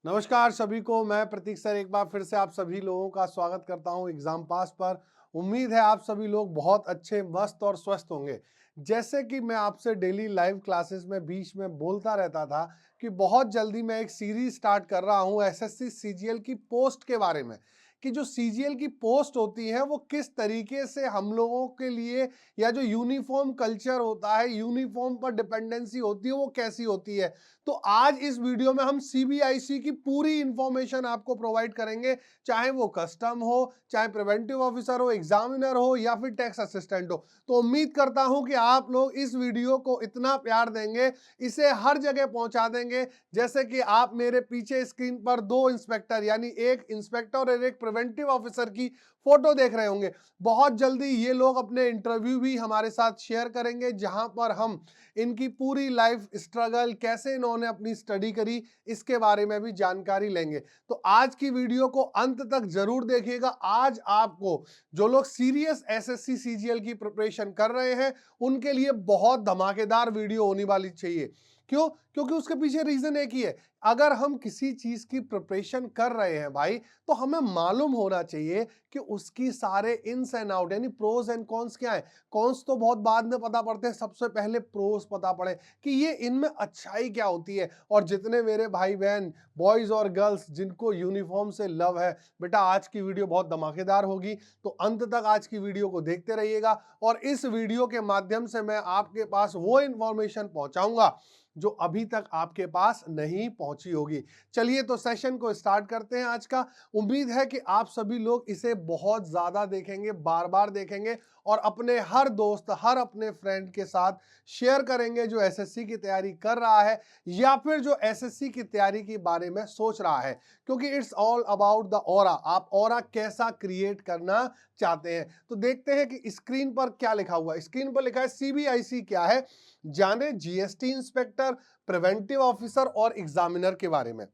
नमस्कार सभी को। मैं प्रतीक सर एक बार फिर से आप सभी लोगों का स्वागत करता हूं एग्जाम पास पर। उम्मीद है आप सभी लोग बहुत अच्छे, मस्त और स्वस्थ होंगे। जैसे कि मैं आपसे डेली लाइव क्लासेस में बीच में बोलता रहता था कि बहुत जल्दी मैं एक सीरीज स्टार्ट कर रहा हूं एसएससी सीजीएल की पोस्ट के बारे में, कि जो सीजीएल की पोस्ट होती है वो किस तरीके से हम लोगों के लिए, या जो यूनिफॉर्म कल्चर होता है, यूनिफॉर्म पर डिपेंडेंसी होती है, वो कैसी होती है। तो आज इस वीडियो में हम सीबीआईसी की पूरी इंफॉर्मेशन आपको प्रोवाइड करेंगे, चाहे वो कस्टम हो, चाहे प्रिवेंटिव ऑफिसर हो, एग्जामिनर हो या फिर टैक्स असिस्टेंट हो। तो उम्मीद करता हूं कि आप लोग इस वीडियो को इतना प्यार देंगे, इसे हर जगह पहुंचा देंगे। जैसे कि आप मेरे पीछे स्क्रीन पर दो इंस्पेक्टर, यानी एक इंस्पेक्टर और एक प्रिवेंटिव ऑफिसर की फोटो देख रहे होंगे। बहुत जल्दी ये लोग अपने इंटरव्यू भी हमारे साथ शेयर करेंगे, जहां पर हम इनकी पूरी लाइफ स्ट्रगल, कैसे इन्होंने अपनी स्टडी करी, इसके बारे में भी जानकारी लेंगे। तो आज की वीडियो को अंत तक जरूर देखिएगा। आज आपको, जो लोग सीरियस एसएससी सीजीएल की प्रिपरेशन कर रहे हैं, उनके लिए बहुत धमाकेदार वीडियो होने वाली चाहिए। क्यों? क्योंकि उसके पीछे रीजन एक ही है। अगर हम किसी चीज की प्रिपरेशन कर रहे हैं भाई, तो हमें मालूम होना चाहिए कि उसकी सारे इन्स एंड आउट, यानी प्रोज एंड कॉन्स क्या है। कॉन्स तो बहुत बाद में पता पड़ते हैं, सबसे पहले प्रोस पता पड़े कि ये इनमें अच्छाई क्या होती है। और जितने मेरे भाई बहन, बॉयज और गर्ल्स, जिनको यूनिफॉर्म से लव है, बेटा आज की वीडियो बहुत धमाकेदार होगी। तो अंत तक आज की वीडियो को देखते रहिएगा, और इस वीडियो के माध्यम से मैं आपके पास वो इंफॉर्मेशन पहुंचाऊंगा जो अभी तक आपके पास नहीं पहुंची होगी। चलिए तो सेशन को स्टार्ट करते हैं आज का। उम्मीद है कि आप सभी लोग इसे बहुत ज्यादा देखेंगे, बार बार देखेंगे, और अपने हर दोस्त, हर अपने फ्रेंड के साथ शेयर करेंगे जो एसएससी की तैयारी कर रहा है, या फिर जो एसएससी की तैयारी के बारे में सोच रहा है। क्योंकि it's all about the aura. आप ऑरा कैसा क्रिएट करना चाहते हैं। तो देखते हैं कि स्क्रीन पर क्या लिखा हुआ है। स्क्रीन पर लिखा है सीबीआईसी क्या है, जाने जीएसटी इंस्पेक्टर, प्रिवेंटिव ऑफिसर और एग्जामिनर के बारे में।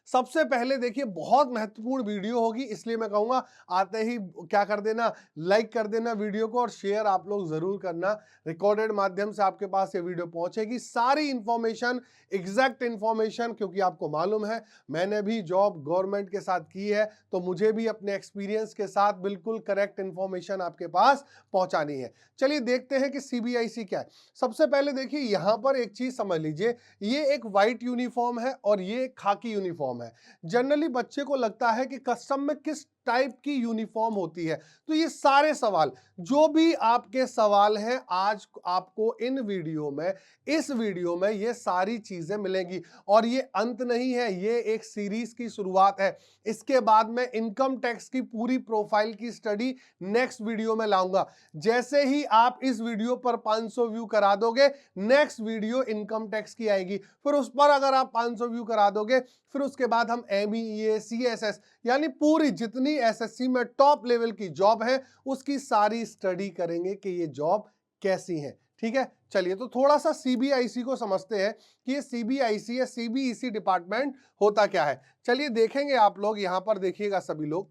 सबसे पहले देखिए, बहुत महत्वपूर्ण वीडियो होगी, इसलिए मैं कहूंगा आते ही क्या कर देना, लाइक कर देना वीडियो को, और शेयर आप लोग जरूर करना। रिकॉर्डेड माध्यम से आपके पास ये वीडियो पहुंचेगी, सारी इंफॉर्मेशन, एग्जैक्ट इंफॉर्मेशन। क्योंकि आपको मालूम है मैंने भी जॉब गवर्नमेंट के साथ की है, तो मुझे भी अपने एक्सपीरियंस के साथ बिल्कुल करेक्ट इंफॉर्मेशन आपके पास पहुंचानी है। चलिए देखते हैं कि सीबीआईसी क्या है। सबसे पहले देखिए, यहां पर एक चीज समझ लीजिए, ये एक व्हाइट यूनिफॉर्म है और ये एक खाकी यूनिफॉर्म है। जनरली बच्चे को लगता है कि कस्टम में किस टाइप की यूनिफॉर्म होती है। तो ये सारे सवाल, जो भी आपके सवाल हैं, आज आपको इन वीडियो में, इस वीडियो में ये सारी चीजें मिलेंगी। और ये अंत नहीं है, ये एक सीरीज की शुरुआत है। इसके बाद में इनकम टैक्स की पूरी प्रोफाइल की स्टडी नेक्स्ट वीडियो में लाऊंगा। जैसे ही आप इस वीडियो पर 500 व्यू करा दोगे, नेक्स्ट वीडियो इनकम टैक्स की आएगी। फिर उस पर अगर आप 500 व्यू करा दोगे, फिर उसके बाद हम एमईए, सीएसएस, यानी पूरी जितनी एसएससी में टॉप लेवल की जॉब है, उसकी सारी स्टडी करेंगे कि ये जॉब कैसी है। ठीक है, चलिए तो थोड़ा सा सीबीआईसी को समझते हैं कि ये सीबीआईसी या सीबीईसी डिपार्टमेंट होता क्या है। चलिए देखेंगे, आप लोग यहां पर देखिएगा सभी लोग।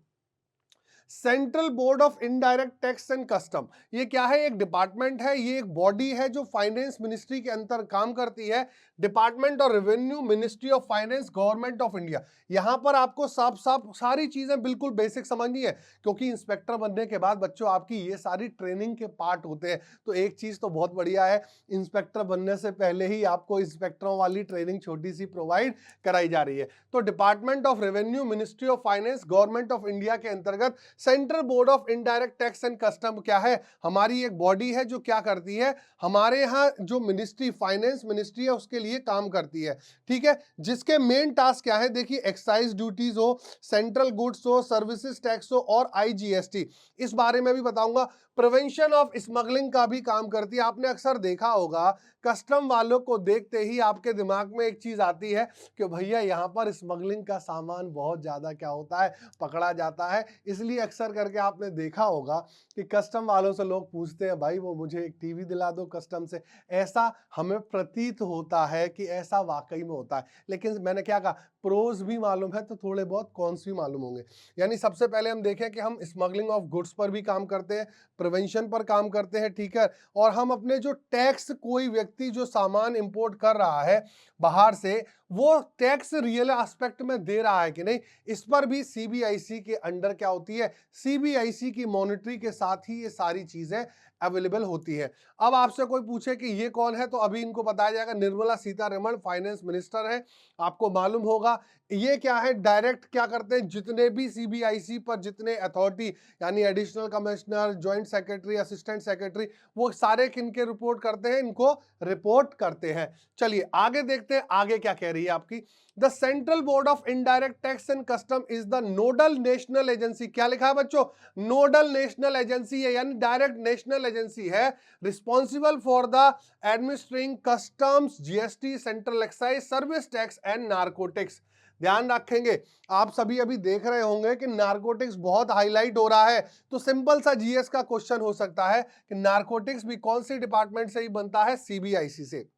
Central board of indirect tax and custom, ये क्या है? एक डिपार्टमेंट है, ये एक बॉडी है जो फाइनेंस मिनिस्ट्री के अंदर काम करती है। Department of revenue, ministry of finance, government of India. यहां पर आपको साफ साफ सारी चीजें बिल्कुल बेसिक समझनी है, क्योंकि इंस्पेक्टर बनने के बाद बच्चों आपकी ये सारी ट्रेनिंग के पार्ट होते हैं। तो एक चीज तो बहुत बढ़िया है, इंस्पेक्टर बनने से पहले ही आपको इंस्पेक्टरों वाली ट्रेनिंग छोटी सी प्रोवाइड कराई जा रही है। तो department of revenue, ministry of finance, government of India के अंतर्गत central board of indirect tax and custom क्या है? हमारी एक बॉडी है जो क्या करती है, हमारे यहाँ जो मिनिस्ट्री, फाइनेंस मिनिस्ट्री है, उसके लिए काम करती है। ठीक है, जिसके मेन टास्क क्या है? देखिए, एक्साइज ड्यूटीज हो, सेंट्रल गुड्स हो, सर्विसेज टैक्स हो और आईजीएसटी, इस बारे में भी बताऊंगा। प्रिवेंशन ऑफ स्मगलिंग का भी काम करती है। आपने अक्सर देखा होगा, कस्टम वालों को देखते ही आपके दिमाग में एक चीज आती है कि भैया यहाँ पर स्मगलिंग का सामान बहुत ज्यादा क्या होता है, पकड़ा जाता है। इसलिए अक्सर करके आपने देखा होगा कि कस्टम वालों से लोग पूछते हैं, भाई वो मुझे एक टीवी दिला दो कस्टम से। ऐसा हमें प्रतीत होता है कि ऐसा वाकई में होता है, लेकिन मैंने क्या कहा, प्रोज भी मालूम है तो थोड़े बहुत कॉन्स भी मालूम होंगे। यानी सबसे पहले हम देखें कि हम स्मगलिंग ऑफ गुड्स पर भी काम करते हैं, प्रिवेंशन पर काम करते हैं, ठीक है। और हम अपने जो टैक्स, कोई व्यक्ति जो सामान इंपोर्ट कर रहा है बाहर से, वो टैक्स रियल एस्पेक्ट में दे रहा है कि नहीं, इस पर भी सीबीआईसी के अंडर क्या होती है, सीबीआईसी की मॉनिटरी के साथ ही ये सारी चीजें अवेलेबल होती है। अब आपसे कोई पूछे कि ये कौन है, तो अभी इनको बताया जाएगा, निर्मला सीतारमण फाइनेंस मिनिस्टर है। आपको मालूम होगा ये क्या है, डायरेक्ट क्या करते हैं, जितने भी सीबीआईसी पर जितने अथॉरिटी यानी additional commissioner, joint secretary, assistant secretary, वो सारे किनके रिपोर्ट करते हैं, इनको रिपोर्ट करते हैं। चलिए आगे देखते हैं, आगे क्या कह रही है आपकी। The central board of indirect tax and custom is the nodal national agency. क्या लिखा है बच्चों, नोडल नेशनल एजेंसी है, यानी डायरेक्ट नेशनल एजेंसी है, responsible for the administering customs, GST, central excise, service tax and narcotics. ध्यान रखेंगे, आप सभी अभी देख रहे होंगे कि नार्कोटिक्स बहुत हाईलाइट हो रहा है, तो सिंपल सा जीएस का क्वेश्चन हो सकता है कि नार्कोटिक्स भी कौन सी डिपार्टमेंट से ही बनता है, सीबीआईसी से।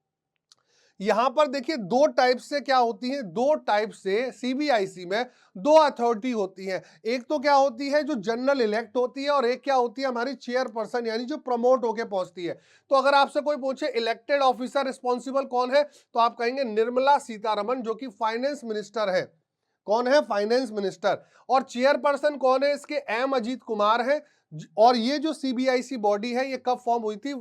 यहां पर देखिए दो टाइप से क्या होती है, दो टाइप से सीबीआईसी में दो अथॉरिटी होती है। एक तो क्या होती है जो जनरल इलेक्ट होती है, और एक क्या होती है हमारी चेयरपर्सन, यानी जो प्रमोट होके पहुंचती है। तो अगर आपसे कोई पूछे इलेक्टेड ऑफिसर रिस्पॉन्सिबल कौन है, तो आप कहेंगे निर्मला सीतारमण, जो कि फाइनेंस मिनिस्टर है। कौन है, फाइनेंस मिनिस्टर। और चेयरपर्सन कौन है इसके, एम अजीत कुमार है। और ये जो सीबीआईसी बॉडी है ये कब फॉर्म हुई थी,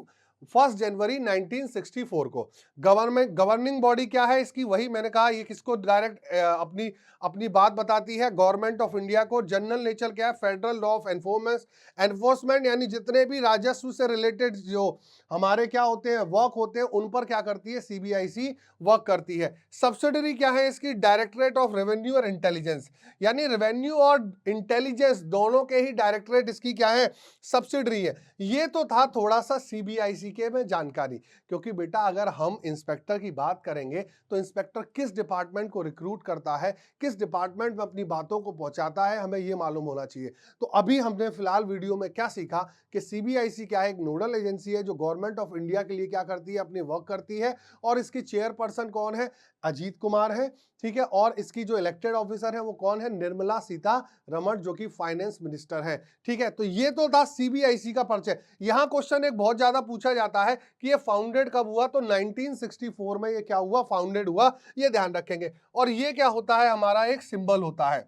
1 जनवरी 1964 को। गवर्निंग बॉडी क्या है इसकी, वही मैंने कहा, ये किसको डायरेक्ट अपनी अपनी बात बताती है, गवर्नमेंट ऑफ इंडिया को। जनरल नेचर क्या है, फेडरल लॉ ऑफ एनफोर्समेंट, यानी जितने भी राजस्व से रिलेटेड जो हमारे क्या होते हैं, वर्क होते हैं, उन पर क्या करती है, सीबीआईसी वर्क करती है। सब्सिडरी क्या है इसकी, डायरेक्टरेट ऑफ रेवेन्यू और इंटेलिजेंस, यानी रेवेन्यू और इंटेलिजेंस दोनों के ही डायरेक्टरेट इसकी क्या है, सब्सिडरी है। ये तो था थोड़ा सा सीबीआईसी के में जानकारी, क्योंकि बेटा अगर हम इंस्पेक्टर की बात करेंगे तो इंस्पेक्टर किस डिपार्टमेंट को रिक्रूट करता है, किस डिपार्टमेंट में अपनी बातों को पहुंचाता है, हमें ये मालूम होना चाहिए। तो अभी हमने फिलहाल वीडियो में क्या सीखा कि सीबीआईसी क्या है, एक नोडल एजेंसी है जो गवर्नमेंट ऑफ इंडिया के लिए क्या करती है, अपनी वर्क करती है। और इसकी चेयरपर्सन कौन है, अजीत कुमार है, ठीक है। और इसकी जो इलेक्टेड ऑफिसर है वो कौन है, निर्मला सीतारमण, जो कि फाइनेंस मिनिस्टर है, ठीक है। तो ये तो था सीबीआईसी का परिचय। यहां क्वेश्चन एक बहुत ज्यादा पूछा जाता है कि ये फाउंडेड कब हुआ, तो 1964 में ये क्या हुआ, फाउंडेड हुआ, ये ध्यान रखेंगे। और ये क्या होता है, हमारा एक सिंबल होता है,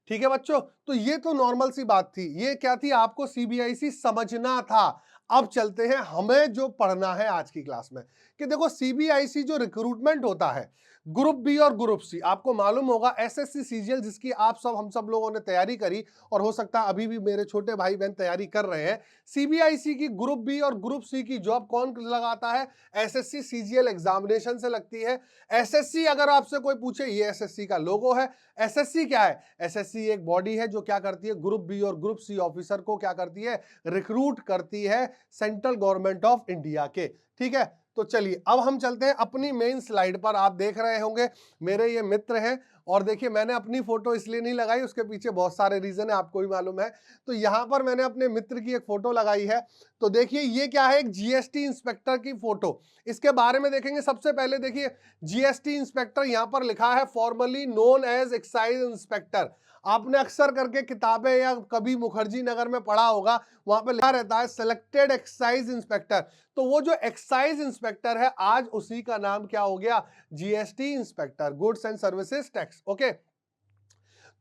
ठीक है बच्चों। तो ये तो नॉर्मल सी बात थी, ये क्या थी, आपको सीबीआईसी समझना था। अब चलते हैं हमें जो पढ़ना है आज की क्लास में, कि देखो सीबीआईसी जो रिक्रूटमेंट होता है, ग्रुप बी और ग्रुप सी, आपको मालूम होगा एसएससी सीजीएल जिसकी हम सब लोगों ने तैयारी करी, और हो सकता है अभी भी मेरे छोटे भाई बहन तैयारी कर रहे हैं। सीबीआईसी की ग्रुप बी और ग्रुप सी की जॉब कौन लगाता है, एसएससी सीजीएल एग्जामिनेशन से लगती है। एसएससी अगर आपसे कोई पूछे, ये एसएससी का लोगो है। एसएससी क्या है, एसएससी एक बॉडी है जो क्या करती है, ग्रुप बी और ग्रुप सी ऑफिसर को क्या करती है, रिक्रूट करती है सेंट्रल गवर्नमेंट ऑफ इंडिया के, ठीक है। तो चलिए अब हम चलते हैं अपनी मेन स्लाइड पर। आप देख रहे होंगे मेरे ये मित्र हैं, और देखिए मैंने अपनी फोटो इसलिए नहीं लगाई, उसके पीछे बहुत सारे रीजन है, आपको भी मालूम है। तो यहां पर मैंने अपने मित्र की एक फोटो लगाई है। तो देखिए ये क्या है, एक जीएसटी इंस्पेक्टर की फोटो। इसके बारे में देखेंगे, सबसे पहले देखिए जीएसटी इंस्पेक्टर यहां पर लिखा है, formerly known as excise inspector. आपने अक्सर करके किताबें या कभी मुखर्जी नगर में पढ़ा होगा, वहां पे लिखा रहता है सिलेक्टेड एक्साइज इंस्पेक्टर। तो वो जो एक्साइज इंस्पेक्टर है, आज उसी का नाम क्या हो गया, GST inspector, goods and services tax, okay.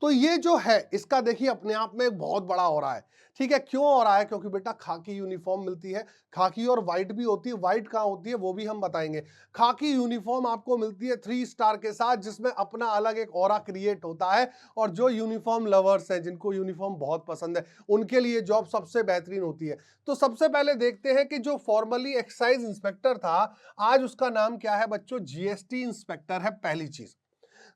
तो ये जो है इसका देखिए अपने आप में एक बहुत बड़ा हो रहा है, ठीक है। क्यों हो रहा है, क्योंकि बेटा खाकी यूनिफॉर्म मिलती है, खाकी और व्हाइट भी होती है। व्हाइट कहाँ होती है वो भी हम बताएंगे। खाकी यूनिफॉर्म आपको मिलती है 3 स्टार के साथ, जिसमें अपना अलग एक ऑरा क्रिएट होता है। और जो यूनिफॉर्म लवर्स हैं, जिनको यूनिफॉर्म बहुत पसंद है, उनके लिए जॉब सबसे बेहतरीन होती है। तो सबसे पहले देखते हैं कि जो फॉर्मली एक्साइज इंस्पेक्टर था, आज उसका नाम क्या है बच्चों, जीएसटी इंस्पेक्टर है, पहली चीज।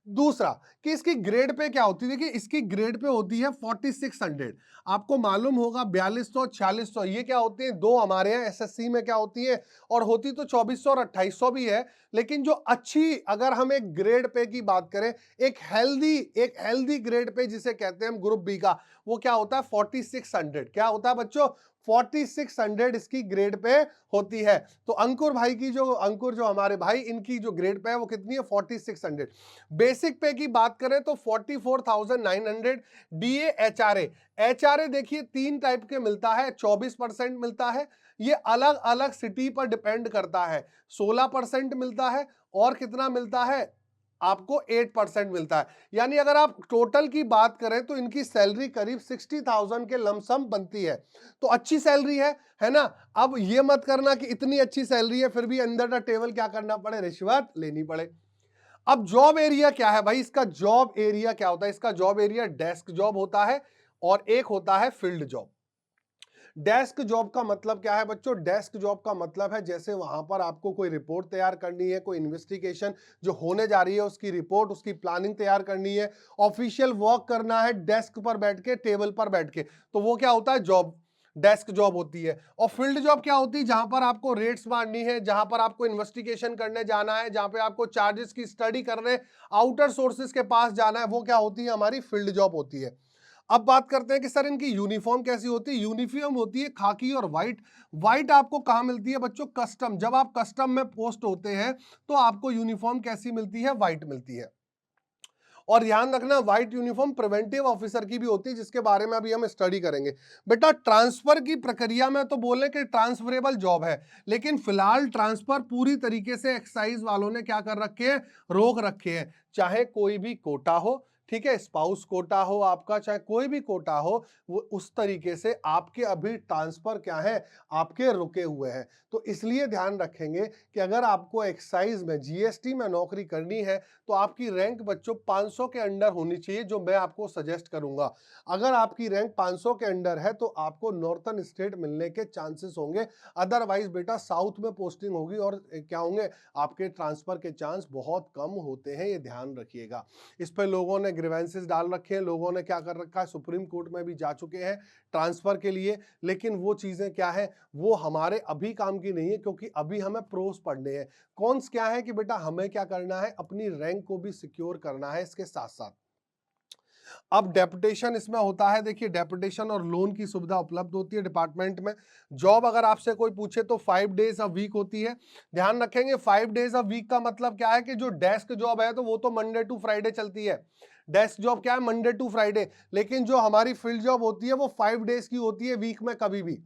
दूसरा कि इसकी ग्रेड पे क्या होती है, देखिए इसकी ग्रेड पे होती है 4600। आपको मालूम होगा 4200 4600 ये क्या होती है, दो हमारे यहाँ एसएससी में क्या होती है, और होती तो 2400 और 2800 भी है। लेकिन जो अच्छी, अगर हम एक ग्रेड पे की बात करें, एक हेल्दी ग्रेड पे जिसे कहते हैं हम ग्रुप बी का, वो क्या होता है 4600। क्या होता है बच्चों, 4600 इसकी ग्रेड पे होती है। तो अंकुर जो हमारे भाई, इनकी जो ग्रेड पे है वो कितनी है 4600। बेसिक पे की बात करें तो 44,900। डीए एचआरए, एचआरए देखिए 3 टाइप के मिलता है, 24% मिलता है, ये अलग अलग सिटी पर डिपेंड करता है। 16% मिलता है और कितना मिलता है आपको 8% मिलता है। यानी अगर आप टोटल की बात करें तो इनकी सैलरी करीब 60,000 के लमसम बनती है। तो अच्छी सैलरी है ना। अब ये मत करना कि इतनी अच्छी सैलरी है फिर भी अंदर द टेबल क्या करना पड़े, रिश्वत लेनी पड़े। अब जॉब एरिया क्या है भाई, इसका जॉब एरिया क्या होता है, इसका जॉब एरिया डेस्क जॉब होता है और एक होता है फील्ड जॉब। डेस्क जॉब का मतलब क्या है बच्चों, डेस्क जॉब का मतलब है जैसे वहां पर आपको कोई रिपोर्ट तैयार करनी है, कोई इन्वेस्टिगेशन जो होने जा रही है उसकी रिपोर्ट, उसकी प्लानिंग तैयार करनी है, ऑफिशियल वर्क करना है डेस्क पर बैठ के, टेबल पर बैठ के, तो वो क्या होता है जॉब, डेस्क जॉब होती है। और फील्ड जॉब क्या होती है, जहां पर आपको रेट्स मारनी है, जहां पर आपको इन्वेस्टिगेशन करने जाना है, जहां पे आपको चार्जेस की स्टडी करने आउटर सोर्सेज के पास जाना है, वो क्या होती है हमारी फील्ड जॉब होती है। अब बात करते हैं कि सर इनकी यूनिफॉर्म कैसी होती है। यूनिफॉर्म होती है खाकी और व्हाइट। व्हाइट आपको कहां मिलती है बच्चों, कस्टम, जब आप कस्टम में पोस्ट होते हैं तो आपको यूनिफॉर्म कैसी मिलती है, व्हाइट मिलती है। और ध्यान रखना व्हाइट यूनिफॉर्म प्रिवेंटिव ऑफिसर की भी होती है, जिसके बारे में अभी हम स्टडी करेंगे। बेटा ट्रांसफर की प्रक्रिया में तो बोले कि ट्रांसफरेबल जॉब है, लेकिन फिलहाल ट्रांसफर पूरी तरीके से एक्साइज वालों ने क्या कर रखे हैं, रोक रखे हैं। चाहे कोई भी कोटा हो, ठीक है, स्पाउस कोटा हो आपका, चाहे कोई भी कोटा हो, वो उस तरीके से आपके अभी ट्रांसफर क्या है, आपके रुके हुए हैं। तो इसलिए ध्यान रखेंगे कि अगर आपको एक्साइज में, जीएसटी में नौकरी करनी है तो आपकी रैंक बच्चों 500 के अंडर होनी चाहिए, जो मैं आपको सजेस्ट करूंगा। अगर आपकी रैंक 500 के अंडर है तो आपको नॉर्थन स्टेट मिलने के चांसेस होंगे, अदरवाइज बेटा साउथ में पोस्टिंग होगी और क्या होंगे, आपके ट्रांसफर के चांस बहुत कम होते हैं, ये ध्यान रखिएगा। इस पर लोगों ने ग्रीवेंसेस डाल रखे हैं, लोगों ने क्या कर रखा है, सुप्रीम कोर्ट में भी जा चुके हैं ट्रांसफर के लिए, लेकिन वो चीजें क्या है, वो हमारे अभी काम की नहीं है, क्योंकि अभी हमें प्रोस पढ़ने हैं। कॉन्स क्या है कि बेटा हमें क्या करना है, अपनी रैंक को भी सिक्योर करना है इसके साथ साथ। अब डेपुटेशन इसमें होता है, देखिए डेपुटेशन और लोन की सुविधा उपलब्ध होती है डिपार्टमेंट में। जॉब अगर आपसे कोई पूछे तो 5 डेज अ वीक होती है। ध्यान रखेंगे 5 डेज अ वीक का मतलब क्या है कि जो डेस्क जॉब है तो वो तो मंडे टू फ्राइडे चलती है, डेस्क जॉब क्या है मंडे टू फ्राइडे, लेकिन जो हमारी फील्ड जॉब होती है वो 5 डेज की होती है वीक में कभी भी,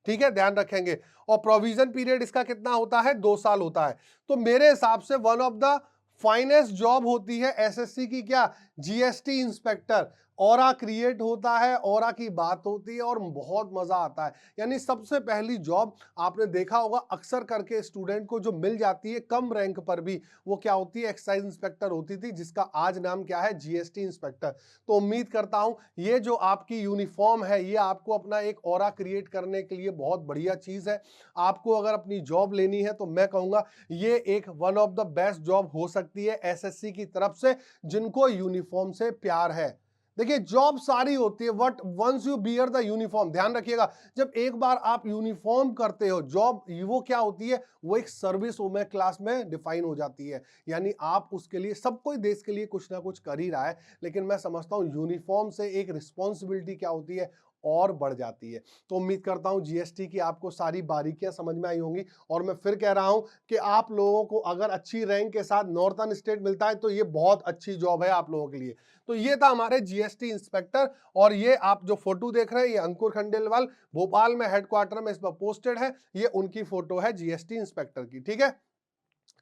ठीक है, ध्यान रखेंगे। और प्रोविजन पीरियड इसका कितना होता है, 2 साल होता है। तो मेरे हिसाब से one of the finest job होती है एसएससी की क्या, जीएसटी इंस्पेक्टर। ऑरा क्रिएट होता है, ऑरा की बात होती है और बहुत मजा आता है। यानी सबसे पहली जॉब आपने देखा होगा अक्सर करके स्टूडेंट को जो मिल जाती है कम रैंक पर भी, वो क्या होती है, एक्साइज इंस्पेक्टर होती थी, जिसका आज नाम क्या है, जीएसटी इंस्पेक्टर। तो उम्मीद करता हूं ये जो आपकी यूनिफॉर्म है ये आपको अपना एक ऑरा क्रिएट करने के लिए बहुत बढ़िया चीज है। आपको अगर अपनी जॉब लेनी है तो मैं कहूंगा ये एक one of the best job हो सकती है एसएससी की तरफ से, जिनको यूनिफॉर्म से प्यार है। देखिए जॉब सारी होती है, but once you bear the uniform, ध्यान रखिएगा, जब एक बार आप यूनिफॉर्म करते हो, जॉब वो क्या होती है, वो एक सर्विस वुमेन क्लास में डिफाइन हो जाती है। यानी आप उसके लिए, सब कोई देश के लिए कुछ ना कुछ कर ही रहा है, लेकिन मैं समझता हूं यूनिफॉर्म से एक रिस्पॉन्सिबिलिटी क्या होती है, और बढ़ जाती है। तो उम्मीद करता हूं जीएसटी की आपको सारी बारीकियां समझ में आई होंगी, और मैं फिर कह रहा हूं कि आप लोगों को अगर अच्छी रैंक के साथ नॉर्थन स्टेट मिलता है तो ये बहुत अच्छी जॉब है आप लोगों के लिए। तो ये था हमारे जीएसटी इंस्पेक्टर, और ये आप जो फोटो देख रहे हैं ये अंकुर खंडेलवाल भोपाल में हेडक्वार्टर में इस पर पोस्टेड है, ये उनकी फोटो है जीएसटी इंस्पेक्टर की, ठीक है।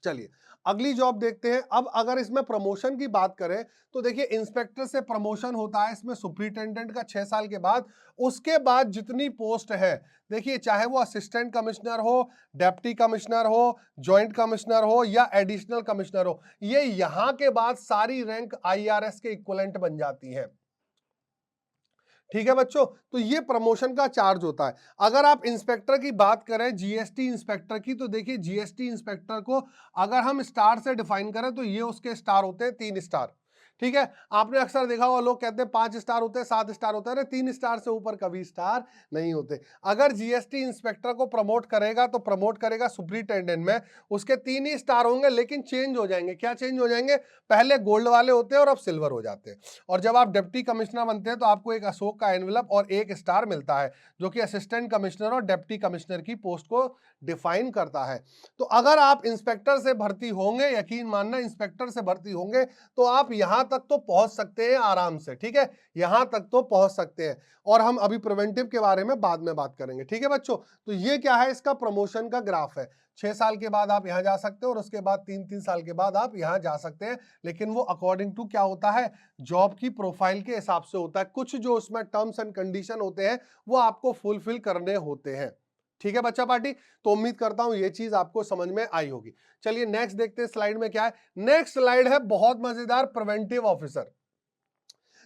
चलिए अगली जॉब देखते हैं। अब अगर इसमें प्रमोशन की बात करें तो देखिए इंस्पेक्टर से प्रमोशन होता है इसमें सुपरिटेंडेंट का 6 साल के बाद। उसके बाद जितनी पोस्ट है, देखिए चाहे वो असिस्टेंट कमिश्नर हो, डेप्टी कमिश्नर हो, जॉइंट कमिश्नर हो या एडिशनल कमिश्नर हो, ये यहां के बाद सारी रैंक आईआरएस के इक्विवेलेंट बन जाती है, ठीक है बच्चों। तो ये प्रमोशन का चार्ज होता है। अगर आप इंस्पेक्टर की बात करें, जीएसटी इंस्पेक्टर की, तो देखिए जीएसटी इंस्पेक्टर को अगर हम स्टार से डिफाइन करें तो ये उसके स्टार होते हैं 3 स्टार, ठीक है, आपने अक्सर देखा होगा लोग कहते हैं 5 स्टार होते हैं, 7 स्टार होते हैं, अरे 3 स्टार से ऊपर कभी स्टार नहीं होते। अगर जीएसटी इंस्पेक्टर को प्रमोट करेगा तो प्रमोट करेगा सुपरिटेंडेंट में, उसके 3 ही स्टार होंगे लेकिन चेंज हो जाएंगे। क्या चेंज हो जाएंगे? पहले गोल्ड वाले होते हैं और अब सिल्वर हो जाते हैं। और जब आप डिप्टी कमिश्नर बनते हैं तो आपको एक अशोक का एनवेलप और 1 स्टार मिलता है, जो कि असिस्टेंट कमिश्नर और डिप्टी कमिश्नर की पोस्ट को डिफाइन करता है। तो अगर आप इंस्पेक्टर से भर्ती होंगे, यकीन मानना इंस्पेक्टर से भर्ती होंगे तो आप यहां तक तो पहुंच सकते हैं आराम से, ठीक है, यहां तक तो पहुंच सकते हैं। और हम अभी प्रिवेंटिव के बारे में बाद में बात करेंगे, ठीक है बच्चों। तो ये क्या है? इसका प्रमोशन का ग्राफ है। 6 साल के बाद आप यहां जा सकते हो और उसके बाद 3-3 साल के बाद आप यहां जा सकते हैं, लेकिन वो अकॉर्डिंग टू क्या होता है? जॉब की प्रोफाइल के हिसाब से होता है। कुछ जो उसमें टर्म्स एंड कंडीशन होते हैं वो आपको फुलफिल करने होते हैं, ठीक है बच्चा पार्टी। तो उम्मीद करता हूं ये चीज आपको समझ में आई होगी। चलिए नेक्स्ट देखते हैं स्लाइड में क्या है। नेक्स्ट स्लाइड है बहुत मजेदार, प्रिवेंटिव ऑफिसर।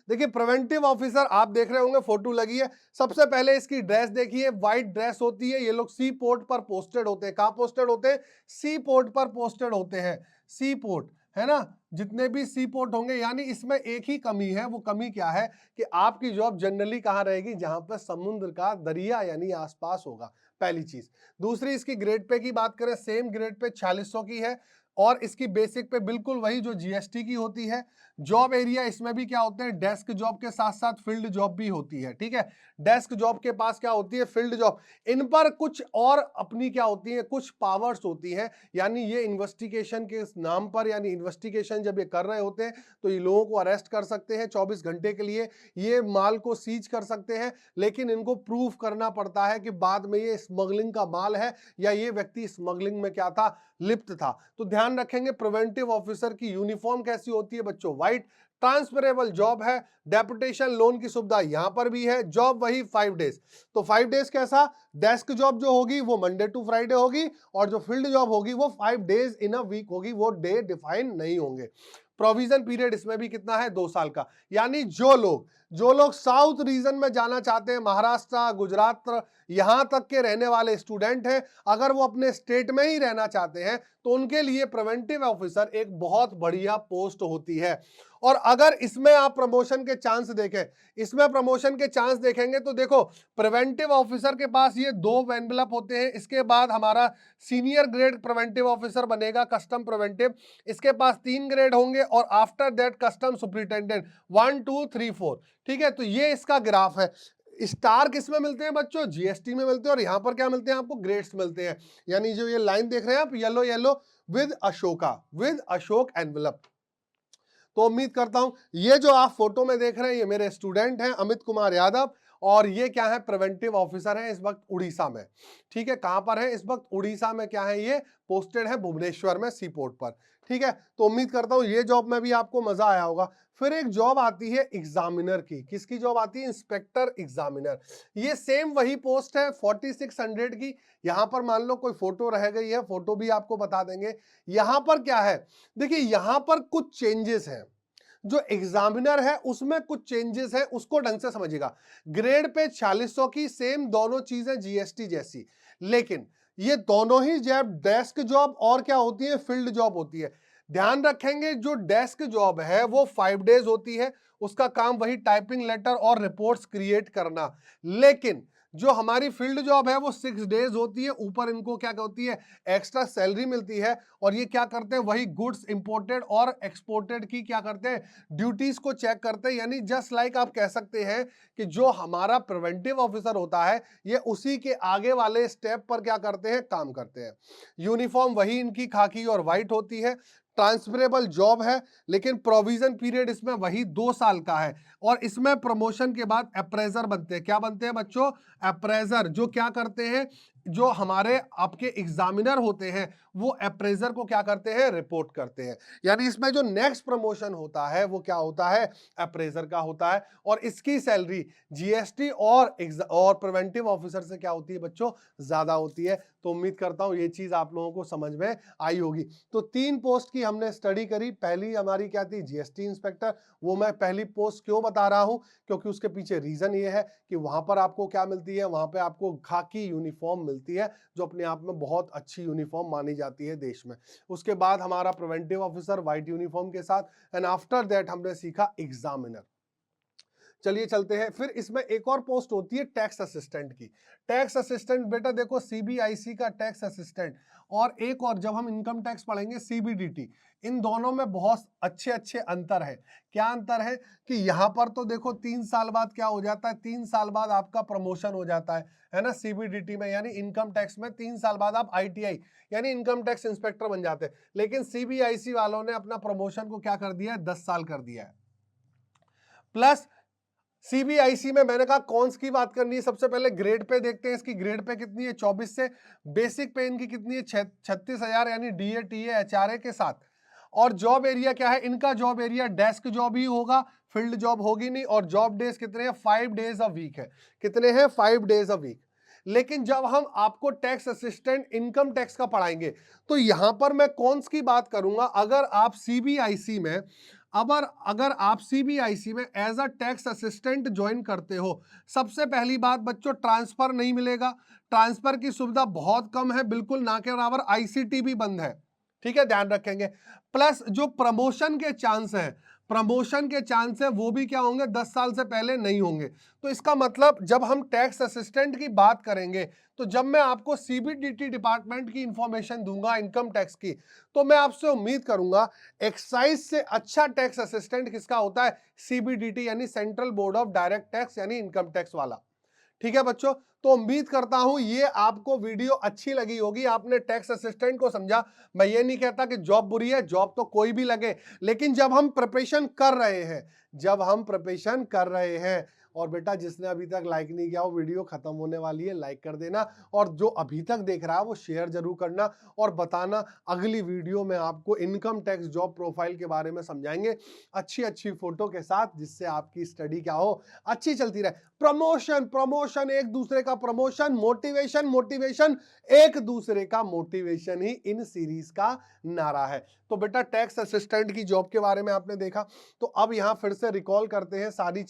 देखिए प्रिवेंटिव ऑफिसर आप देख रहे होंगे, फोटो लगी है। सबसे पहले इसकी ड्रेस देखिए, व्हाइट ड्रेस होती है। ये लोग सी पोर्ट पर पोस्टेड होते हैं। कहां पोस्टेड होते हैं? सी पोर्ट पर पोस्टेड होते हैं। सी पोर्ट है ना, जितने भी सी पोर्ट होंगे। यानी इसमें एक ही कमी है, वो कमी क्या है कि आपकी जॉब जनरली कहां रहेगी? जहां पर समुद्र का दरिया यानी आसपास होगा, पहली चीज। दूसरी, इसकी ग्रेड पे की बात करें, सेम ग्रेड पे 4600 की है और इसकी बेसिक पे बिल्कुल वही जो जीएसटी की होती है। जॉब एरिया इसमें भी क्या होते हैं? डेस्क जॉब के साथ साथ फील्ड जॉब भी होती है, ठीक है। डेस्क जॉब के पास क्या होती है? Field job. इन पर कुछ और अपनी क्या होती है? कुछ पावर्स होती हैं। यानी ये इन्वेस्टिगेशन के नाम पर, यानी इन्वेस्टिगेशन जब ये कर रहे होते हैं तो ये लोगों को अरेस्ट कर सकते हैं 24 घंटे के लिए, ये माल को सीज कर सकते हैं, लेकिन इनको प्रूफ करना पड़ता है कि बाद में ये स्मगलिंग का माल है या ये व्यक्ति स्मगलिंग में क्या था? लिप्त था। तो ध्यान रखेंगे प्रिवेंटिव ऑफिसर की यूनिफॉर्म कैसी होती है बच्चों? व्हाइट। ट्रांसफरेबल जॉब है। डेपुटेशन लोन की सुविधा यहां पर भी है। जॉब वही 5 डेज। तो 5 डेज कैसा? डेस्क जॉब जो होगी वो मंडे टू फ्राइडे होगी और जो फील्ड जॉब होगी वो 5 डेज इन अ वीक होगी। वो डे डिफाइन नहीं होंगे। प्रोविजन पीरियड इसमें भी कितना है? 2 साल का। यानी जो लोग साउथ रीजन में जाना चाहते हैं, महाराष्ट्र, गुजरात, यहां तक के रहने वाले स्टूडेंट हैं, अगर वो अपने स्टेट में ही रहना चाहते हैं तो उनके लिए प्रिवेंटिव ऑफिसर एक बहुत बढ़िया पोस्ट होती है। और अगर इसमें आप प्रमोशन के चांस देखें, इसमें प्रमोशन के चांस देखेंगे तो देखो प्रिवेंटिव ऑफिसर के पास ये 2 एनवेलप होते हैं। इसके बाद हमारा सीनियर ग्रेड प्रिवेंटिव ऑफिसर बनेगा, कस्टम प्रिवेंटिव। इसके पास 3 ग्रेड होंगे और आफ्टर दैट कस्टम सुपरिटेंडेंट 1 2 3 4, ठीक है। तो ये इसका ग्राफ है। स्टार किस में मिलते हैं बच्चों? जीएसटी में मिलते हैं। और यहां पर क्या मिलते हैं? आपको ग्रेड्स मिलते हैं। यानी जो ये लाइन देख रहे हैं आप, yellow yellow, with Ashoka, with Ashok envelope. तो उम्मीद करता हूं ये जो आप फोटो में देख रहे हैं ये मेरे स्टूडेंट हैं, अमित कुमार यादव। और ये क्या है? प्रिवेंटिव ऑफिसर है, इस वक्त उड़ीसा में, ठीक है। कहां पर है इस वक्त? उड़ीसा में। क्या है? ये पोस्टेड है भुवनेश्वर में, सी पोर्ट पर, ठीक है। तो उम्मीद करता हूं ये जॉब में भी आपको मजा आया होगा। फिर एक जॉब आती है एग्जामिनर की। किसकी जॉब आती है? Inspector examiner. ये सेम वही पोस्ट है 4600 की। यहां पर मान लो कोई फोटो रह गई है, फोटो भी आपको बता देंगे। यहां पर क्या है? देखिए यहां पर कुछ चेंजेस हैं। जो एग्जामिनर है उसमें कुछ चेंजेस है, उसको ढंग से समझिएगा। ग्रेड पे 4600 की, सेम दोनों चीजें जीएसटी जैसी, लेकिन ये दोनों ही जॉब डेस्क जॉब और क्या होती है? फील्ड जॉब होती है। ध्यान रखेंगे जो डेस्क जॉब है वो 5 डेज होती है, उसका काम वही टाइपिंग लेटर और रिपोर्ट्स क्रिएट करना। लेकिन जो हमारी फील्ड जॉब है वो 6 डेज होती है। ऊपर इनको क्या होती है? एक्स्ट्रा सैलरी मिलती है। और ये क्या करते हैं? वही गुड्स इंपोर्टेड और एक्सपोर्टेड की क्या करते हैं? ड्यूटीज को चेक करते हैं। यानी जस्ट लाइक आप कह सकते हैं कि जो हमारा प्रिवेंटिव ऑफिसर होता है ये उसी के आगे वाले स्टेप पर क्या करते हैं? काम करते हैं। यूनिफॉर्म वही इनकी खाकी और व्हाइट होती है। ट्रांसफरेबल जॉब है, लेकिन प्रोविजन पीरियड इसमें वही 2 साल का है। और इसमें प्रमोशन के बाद अप्रेजर बनते हैं। क्या बनते हैं बच्चों? अप्रेजर। जो क्या करते हैं? जो हमारे आपके एग्जामिनर होते हैं वो अप्रेजर को क्या करते हैं? रिपोर्ट करते हैं। यानी इसमें जो नेक्स्ट प्रमोशन होता है वो क्या होता है? अप्रेजर का होता है। और इसकी सैलरी जीएसटी और प्रिवेंटिव ऑफिसर से क्या होती है बच्चों? ज्यादा होती है। तो उम्मीद करता हूं ये चीज आप लोगों को समझ में आई होगी। तो 3 पोस्ट की हमने स्टडी करी। पहली हमारी क्या थी, जीएसटी इंस्पेक्टर। वो मैं पहली पोस्ट क्यों बता रहा हूं, क्योंकि उसके पीछे रीजन ये है कि वहां पर आपको क्या मिलती है, वहां पे आपको खाकी यूनिफॉर्म मिलती है, जो अपने आप में बहुत अच्छी यूनिफॉर्म मानी जाती है देश में। उसके बाद हमारा प्रिवेंटिव ऑफिसर व्हाइट यूनिफॉर्म के साथ, एंड आफ्टर दैट हमने सीखा एग्जामिनर। चलिए चलते हैं। फिर इसमें एक और पोस्ट होती है टैक्स असिस्टेंट की। टैक्स असिस्टेंट बेटा देखो, सीबीआईसी का टैक्स असिस्टेंट और एक और जब हम इनकम टैक्स पढ़ेंगे सीबीडीटी, इन दोनों में बहुत अच्छे अच्छे अंतर है। क्या अंतर है कि यहाँ पर तो देखो 3 साल बाद क्या हो जाता है, 3 साल बाद आपका प्रमोशन हो जाता है ना। सीबीडीटी में यानी इनकम टैक्स में 3 साल बाद आप आईटीआई यानी इनकम टैक्स इंस्पेक्टर बन जाते हैं। लेकिन सीबीआईसी वालों ने अपना प्रमोशन को क्या कर दिया है, 10 साल कर दिया है। प्लस सीबीआईसी में मैंने कहा कौन की बात करनी है, सबसे पहले ग्रेड पे देखते हैं। इसकी ग्रेड पे कितनी है, 24 से। बेसिक पे इनकी कितनी है, 36,000 यानी डीए टीए एचआरए के साथ। और जॉब एरिया क्या है इनका, जॉब एरिया डेस्क जॉब ही होगा, फील्ड जॉब होगी नहीं। और जॉब डेज कितने हैं, 5 डेज अ वीक है। कितने हैं, 5 डेज अ वीक। लेकिन जब हम आपको टैक्स असिस्टेंट इनकम टैक्स का पढ़ाएंगे तो यहां पर मैं कौन की बात करूंगा, अगर आप सीबीआईसी में अगर आप सीबीआईसी में as a tax assistant join करते हो, सबसे पहली बात बच्चों ट्रांसफर नहीं मिलेगा। ट्रांसफर की सुविधा बहुत कम है, बिल्कुल ना के बराबर। आईसीटी भी बंद है, ठीक है, ध्यान रखेंगे। प्लस जो प्रमोशन के चांस है, प्रमोशन के चांस है वो भी क्या होंगे, 10 साल से पहले नहीं होंगे। तो इसका मतलब जब हम टैक्स असिस्टेंट की बात करेंगे, तो जब मैं आपको सीबीडीटी डिपार्टमेंट की इंफॉर्मेशन दूंगा इनकम टैक्स की, तो मैं आपसे उम्मीद करूंगा एक्साइज से अच्छा टैक्स असिस्टेंट किसका होता है, सीबीडीटी यानी central board of direct tax यानी इनकम टैक्स वाला। ठीक है बच्चों, तो उम्मीद करता हूं ये आपको वीडियो अच्छी लगी होगी, आपने टैक्स असिस्टेंट को समझा। मैं ये नहीं कहता कि जॉब बुरी है, जॉब तो कोई भी लगे, लेकिन जब हम प्रिपरेशन कर रहे हैं, और बेटा जिसने अभी तक लाइक नहीं किया वो वीडियो खत्म होने वाली है, लाइक कर देना। और जो अभी तक देख रहा है वो शेयर जरूर करना और बताना। अगली वीडियो में आपको इनकम टैक्स जॉब प्रोफाइल के बारे में समझाएंगे, अच्छी अच्छी फोटो के साथ, जिससे आपकी स्टडी क्या हो, अच्छी चलती रहे। प्रमोशन, एक दूसरे का प्रमोशन, मोटिवेशन एक दूसरे का मोटिवेशन ही इन सीरीज का नारा है। तो बेटा टैक्स असिस्टेंट की जॉब के बारे में आपने देखा, तो अब यहां फिर से रिकॉल करते हैं सारी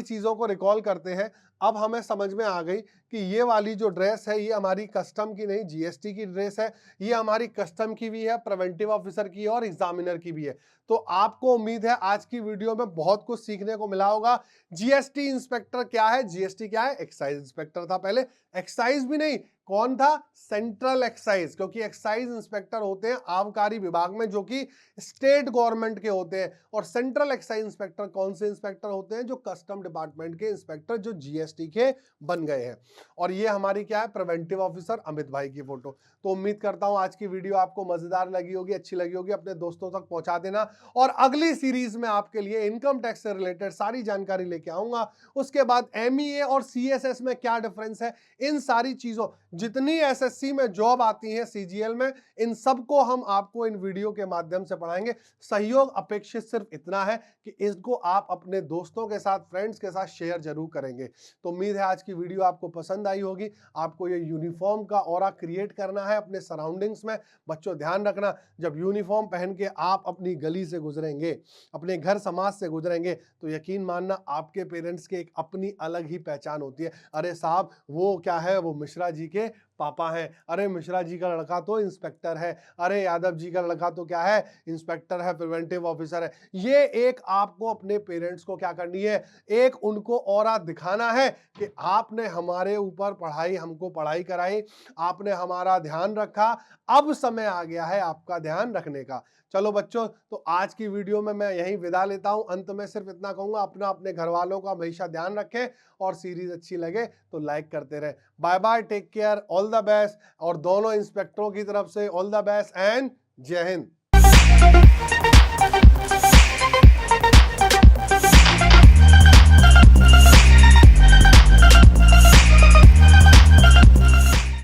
चीजों को रिकॉल करते हैं। अब हमें समझ में आ गई कि ये वाली जो ड्रेस है ये हमारी कस्टम की नहीं, जीएसटी की ड्रेस है। ये हमारी कस्टम की भी है, प्रिवेंटिव ऑफिसर की और एग्जामिनर की भी है। तो आपको उम्मीद है आज की वीडियो में बहुत कुछ सीखने को मिला होगा। जीएसटी इंस्पेक्टर क्या है, जीएसटी क्या है, एक्साइज इंस्पेक्टर था पहले। एक्साइज भी नहीं, कौन था, सेंट्रल एक्साइज, क्योंकि एक्साइज इंस्पेक्टर होते हैं आबकारी विभाग में जो कि स्टेट गवर्नमेंट के होते हैं। और सेंट्रल एक्साइज इंस्पेक्टर कौन से इंस्पेक्टर होते हैं, जो कस्टम डिपार्टमेंट के इंस्पेक्टर जो जीएसटी के बन गए हैं। और ये हमारी क्या है, प्रिवेंटिव ऑफिसर अमित भाई की फोटो। तो उम्मीद करता हूं आज की वीडियो आपको मजेदार लगी होगी, अच्छी लगी होगी, अपने दोस्तों तक पहुंचा देना। और अगली सीरीज में आपके लिए इनकम टैक्स से रिलेटेड सारी जानकारी लेके आऊंगा। उसके बाद एमईए और सीएसएस में क्या डिफरेंस है, इन सारी चीजों, जितनी एसएससी में जॉब आती है सीजीएल में, इन सबको हम आपको इन वीडियो के माध्यम से पढ़ाएंगे। सहयोग अपेक्षित सिर्फ इतना है कि इसको आप अपने दोस्तों के साथ, फ्रेंड्स के साथ शेयर जरूर करेंगे। तो उम्मीद है आज की वीडियो आपको पसंद आई होगी। आपको ये यूनिफॉर्म का ऑरा क्रिएट करना है अपने सराउंडिंग्स में। बच्चों ध्यान रखना, जब यूनिफॉर्म पहन के आप अपनी गली से गुजरेंगे, अपने घर समाज से गुजरेंगे, तो यकीन मानना आपके पेरेंट्स की एक अपनी अलग ही पहचान होती है। अरे साहब वो क्या है, वो मिश्रा जी के पापा हैं, अरे मिश्रा जी का लड़का तो इंस्पेक्टर है, अरे यादव जी का लड़का तो क्या है, इंस्पेक्टर है, प्रिवेंटिव ऑफिसर है। ये एक आपको अपने पेरेंट्स को क्या करनी है, एक उनको ऑरा दिखाना है कि आपने हमारे ऊपर पढ़ाई, हमको पढ़ाई कराई, आपने हमारा ध्यान रखा, अब समय आ गया है आपका ध्यान रखने का। चलो बच्चों, तो आज की वीडियो में मैं यहीं विदा लेता हूं। अंत में सिर्फ इतना कहूंगा, अपने घर वालों का हमेशा ध्यान रखें, और सीरीज अच्छी लगे तो लाइक करते रहे। Bye bye, take care, all the best, और दोनों इंस्पेक्टरों की तरफ से ऑल द बेस्ट एंड जय हिंद।